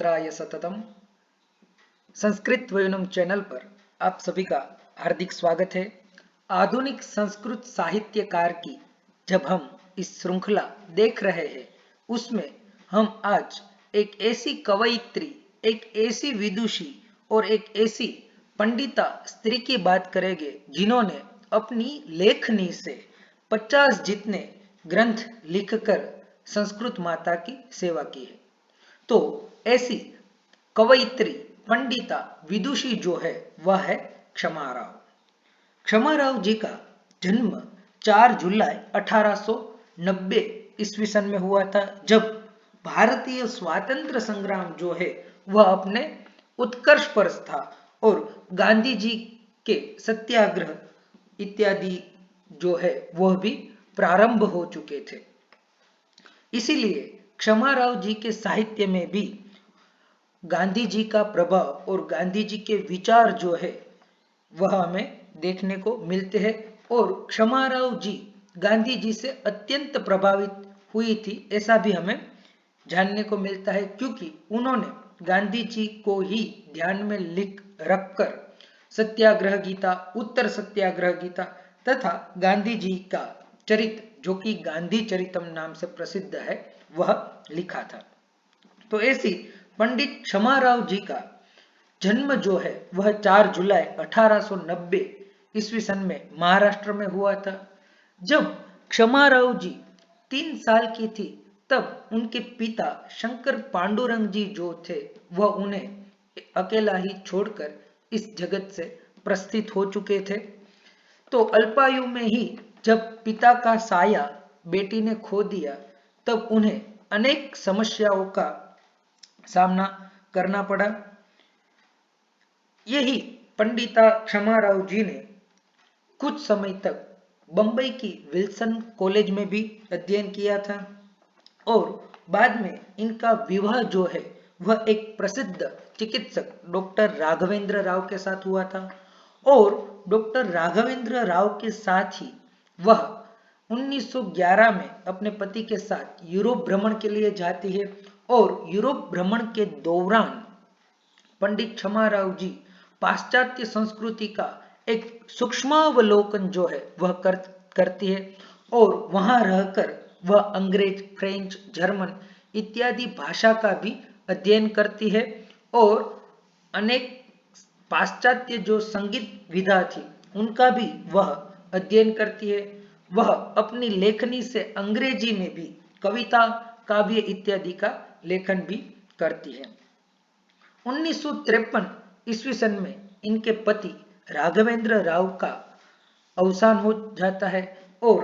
छात्राय सततम Sanskrit वयनम channel पर आप सभी का हार्दिक स्वागत है। आधुनिक संस्कृत साहित्यकार की जब हम इस श्रृंखला देख रहे हैं, उसमें हम आज एक ऐसी कवयित्री, एक ऐसी विदुषी और एक ऐसी पंडिता स्त्री की बात करेंगे जिन्होंने अपनी लेखनी से 50 जितने ग्रंथ लिखकर संस्कृत माता की सेवा की है। तो ऐसी कवयित्री, पंडिता, विदुषी जो है वह है क्षमा राव। क्षमा राव जी का जन्म 4 जुलाई 1890 ईस्वी सन में हुआ था, जब भारतीय स्वातंत्र संग्राम जो है वह अपने उत्कर्ष पर था और गांधी जी के सत्याग्रह इत्यादि जो है वह भी प्रारंभ हो चुके थे। इसीलिए क्षमा राव जी के साहित्य में भी गांधी जी का प्रभाव और गांधी जी के विचार जो है वह हमें देखने को मिलते हैं। और क्षमा राव जी गांधी जी से अत्यंत प्रभावित हुई थी, ऐसा भी हमें जानने को मिलता है, क्योंकि उन्होंने गांधी जी को ही ध्यान में लिख रखकर सत्याग्रह गीता, उत्तर सत्याग्रह गीता तथा गांधी जी का चरित्र जो कि गांधी चरितम नाम से प्रसिद्ध है वह लिखा था। तो ऐसी पंडित क्षमा राव जी का जन्म जो है वह 4 जुलाई 1890 ईस्वी सन में महाराष्ट्र में हुआ था। जब क्षमा राव जी 3 साल की थी तब उनके पिता शंकर पांडुरंग जी जो थे वह उन्हें अकेला ही छोड़कर इस जगत से प्रस्थित हो चुके थे। तो अल्पायु में ही जब पिता का साया बेटी ने खो दिया तब उन्हें अनेक समस्याओं का सामना करना पड़ा। यही पंडिता क्षमा राव जी ने कुछ समय तक बंबई की विल्सन कॉलेज में भी अध्ययन किया था और बाद में इनका विवाह जो है वह एक प्रसिद्ध चिकित्सक डॉक्टर राघवेंद्र राव के साथ हुआ था। और डॉक्टर राघवेंद्र राव के साथ ही वह 1911 में अपने पति के साथ यूरोप भ्रमण के लिए जाती है और यूरोप भ्रमण के दौरान पंडित क्षमा राव जी पाश्चात्य संस्कृति का एक सूक्ष्मावलोकन जो है वह करती है और वहां रहकर वह अंग्रेज, फ्रेंच, जर्मन इत्यादि भाषा का भी अध्ययन करती है और अनेक पाश्चात्य जो संगीत विधा थी उनका भी वह अध्ययन करती है। वह अपनी लेखनी से अंग्रेजी में भी कविता, काव्य इत्यादि का लेखन भी करती है। 1953 ईस्वी सन में इनके पति राघवेंद्र राव का अवसान हो जाता है और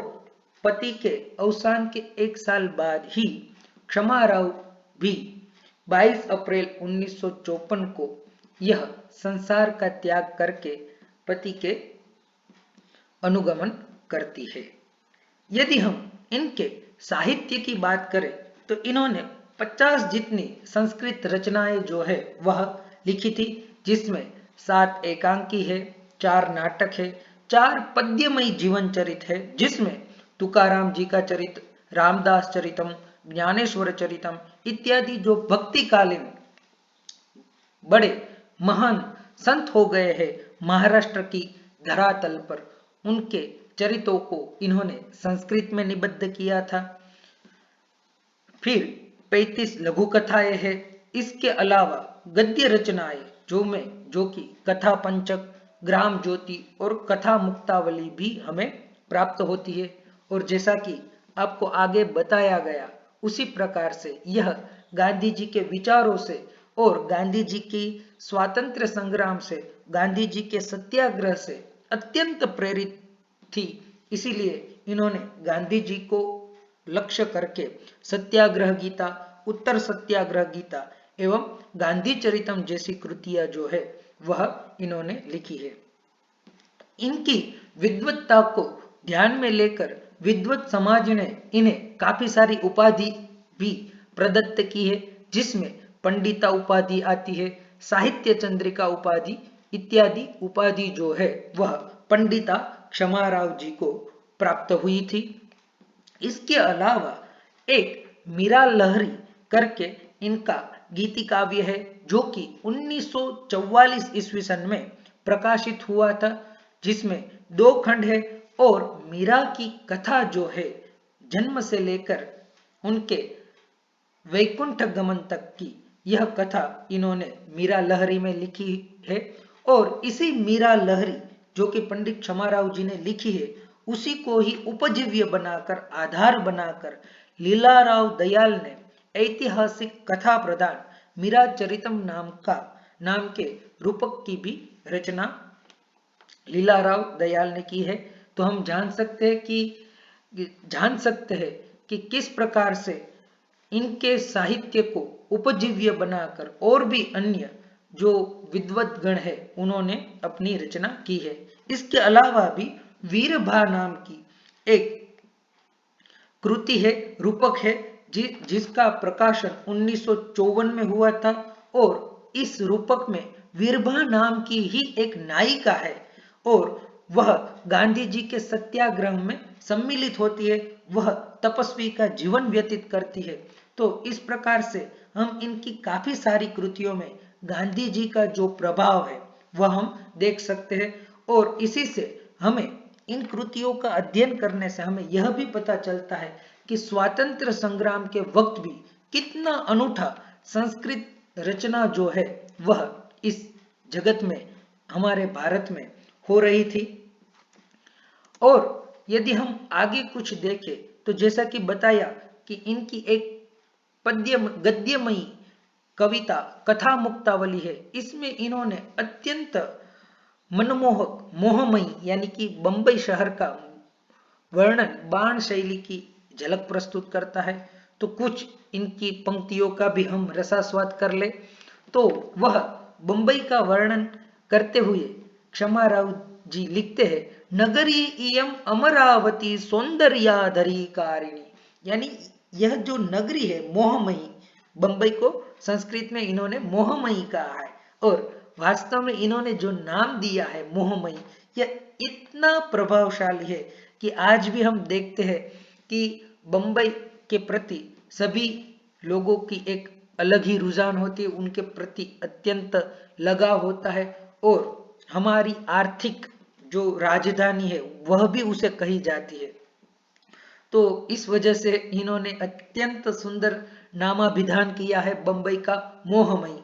पति के अवसान के 1 साल बाद ही क्षमा राव भी 22 अप्रैल 1954 को यह संसार का त्याग करके पति के अनुगमन करती है। यदि हम इनके साहित्य की बात करें तो इन्होंने 50 जितनी संस्कृत रचनाएं जो है वह लिखी थी, जिसमें 7 एकांकी है, 4 नाटक है, 4 पद्यमयी जीवन चरित है, जिसमें तुकाराम जी का चरित्र, रामदास चरितम, ज्ञानेश्वर चरितम इत्यादि जो भक्तिकालीन बड़े महान संत हो गए हैं महाराष्ट्र की धरातल पर, उनके चरित्रों को इन्होंने संस्कृत में निबद्ध किया था। फिर 35 लघु कथाएं हैं। इसके अलावा गद्य रचनाएं जो कि कथा पंचक, ग्राम ज्योति और कथा मुक्तावली भी हमें प्राप्त होती है। और जैसा कि आपको आगे बताया गया उसी प्रकार से यह गांधी जी के विचारों से और गांधी जी की स्वातंत्र्य संग्राम से, गांधी जी के सत्याग्रह से अत्यंत प्रेरित थी। इसीलिए इन्होंने गांधी जी को लक्ष्य करके सत्याग्रह गीता, उत्तर सत्याग्रह गीता एवं गांधी चरितम जैसी कृतियां जो है वह इन्होंने लिखी है। इनकी विद्वत्ता को ध्यान में लेकर विद्वत समाज ने इन्हें काफी सारी उपाधि भी प्रदत्त की है, जिसमें पंडिता उपाधि आती है, साहित्य चंद्रिका उपाधि इत्यादि उपाधि जो है वह पंडिता क्षमा राव जी को प्राप्त हुई थी। इसके अलावा एक मीरा लहरी करके इनका गीति काव्य है जो कि 1944 ईस्वी सन में प्रकाशित हुआ था, जिसमें 2 खंड है। और मीरा की कथा जो है जन्म से लेकर उनके वैकुंठ गमन तक की, यह कथा इन्होंने मीरा लहरी में लिखी है। और इसी मीरा लहरी जो कि पंडित क्षमाराव जी ने लिखी है, उसी को ही उपजीव्य बनाकर, आधार बनाकर लीलाराव दयाल ने ऐतिहासिक कथा प्रदान मीरा चरितम नाम के रूपक की भी रचना लीलाराव दयाल ने की है। तो हम जान सकते हैं कि किस प्रकार से इनके साहित्य को उपजीव्य बनाकर और भी अन्य जो विद्वत गण है उन्होंने अपनी रचना की है। इसके अलावा भी वीरभा नाम की एक कृति है, रूपक है, जिसका प्रकाशन 1954 में हुआ था। और इस रूपक में वीरभा नाम की ही एक नायिका है और वह गांधी जी के सत्याग्रह में सम्मिलित होती है, वह तपस्वी का जीवन व्यतीत करती है। तो इस प्रकार से हम इनकी काफी सारी कृतियों में गांधी जी का जो प्रभाव है वह हम देख सकते हैं। और इसी से हमें इन कृतियों का अध्ययन करने से हमें यह भी पता चलता है कि स्वातंत्र संग्राम के वक्त भी कितना अनूठा संस्कृत रचना जो है वह इस जगत में, हमारे भारत में हो रही थी। और यदि हम आगे कुछ देखें तो जैसा कि बताया कि इनकी एक गद्यमयी कविता कथा मुक्तावली है। इसमें इन्होंने अत्यंत मनमोहक, मोहमयी यानी कि बंबई शहर का वर्णन बाण शैली की झलक प्रस्तुत करता है। तो कुछ इनकी पंक्तियों का भी हम रसास्वाद कर ले। तो वह बंबई का वर्णन करते हुए क्षमाराव जी लिखते हैं, नगरी इयम अमरावती सौंदर्याधरी कारिणी, यानी यह जो नगरी है मोहमयी, बंबई को संस्कृत में इन्होंने मोहमयी कहा है। और वास्तव में इन्होंने जो नाम दिया है मोहमयी, यह इतना प्रभावशाली है कि आज भी हम देखते हैं कि बंबई के प्रति सभी लोगों की एक अलग ही रुझान होती है, उनके प्रति अत्यंत लगाव होता है। और हमारी आर्थिक जो राजधानी है वह भी उसे कही जाती है। तो इस वजह से इन्होंने अत्यंत सुंदर नामाभिधान किया है बंबई का मोहमयी।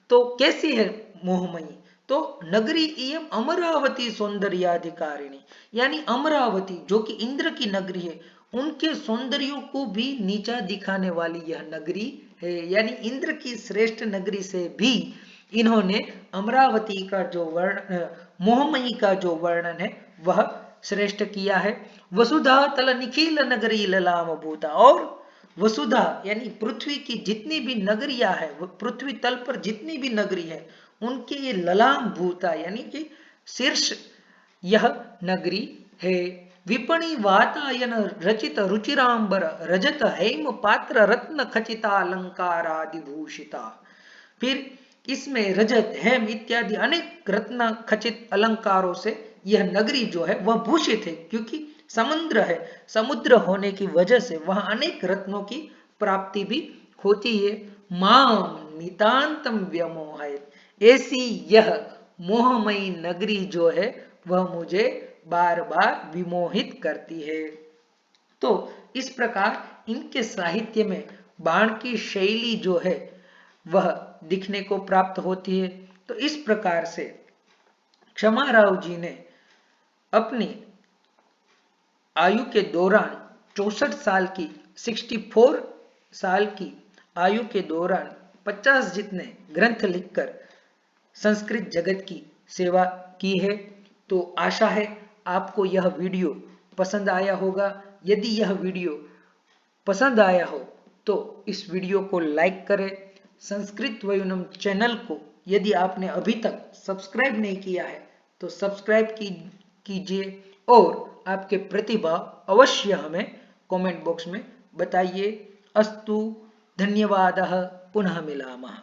तो कैसी है मोहमयी? तो नगरी इयम अमरावती सौंदर्याधिकारिणी, यानी अमरावती जो कि इंद्र की नगरी है, उनके सौंदर्यों को भी नीचा दिखाने वाली यह नगरी है। यानी इंद्र की श्रेष्ठ नगरी से भी इन्होंने अमरावती का जो मोहमयी का जो वर्णन है वह श्रेष्ठ किया है। वसुधा तल निखिल नगरी ललाम भूता, और वसुधा यानी पृथ्वी की जितनी भी नगरियां है, पृथ्वी तल पर जितनी भी नगरी है, उनके ये ललाम भूता यानी कि शीर्ष यह नगरी है। विपणि वातायन रचित रुचिरांबर रजत हेम पात्र रत्न खचिता अलंकारादि भूषिता। फिर इसमें रजत, हेम इत्यादि अनेक रत्न खचित अलंकारों से यह नगरी जो है वह भूषित है, क्योंकि समुद्र है, समुद्र होने की वजह से वहां अनेक रत्नों की प्राप्ति भी होती है। माम नितांतम व्यमोहित, ऐसी यह मोहमयी नगरी जो है वह मुझे बार बार विमोहित करती है। तो इस प्रकार इनके साहित्य में बाण की शैली जो है वह दिखने को प्राप्त होती है। तो इस प्रकार से क्षमाराव जी ने अपनी आयु के दौरान 64 साल की 64 साल की आयु के दौरान 50 जितने ग्रंथ लिखकर संस्कृत जगत की सेवा की है। तो आशा है आपको यह वीडियो पसंद आया होगा। यदि यह वीडियो पसंद आया हो तो इस वीडियो को लाइक करें। संस्कृत वयुनम चैनल को यदि आपने अभी तक सब्सक्राइब नहीं किया है तो सब्सक्राइब कीजिए और आपके प्रतिभा अवश्य हमें कमेंट बॉक्स में बताइए। अस्तु, धन्यवादः, पुनः मिलामः।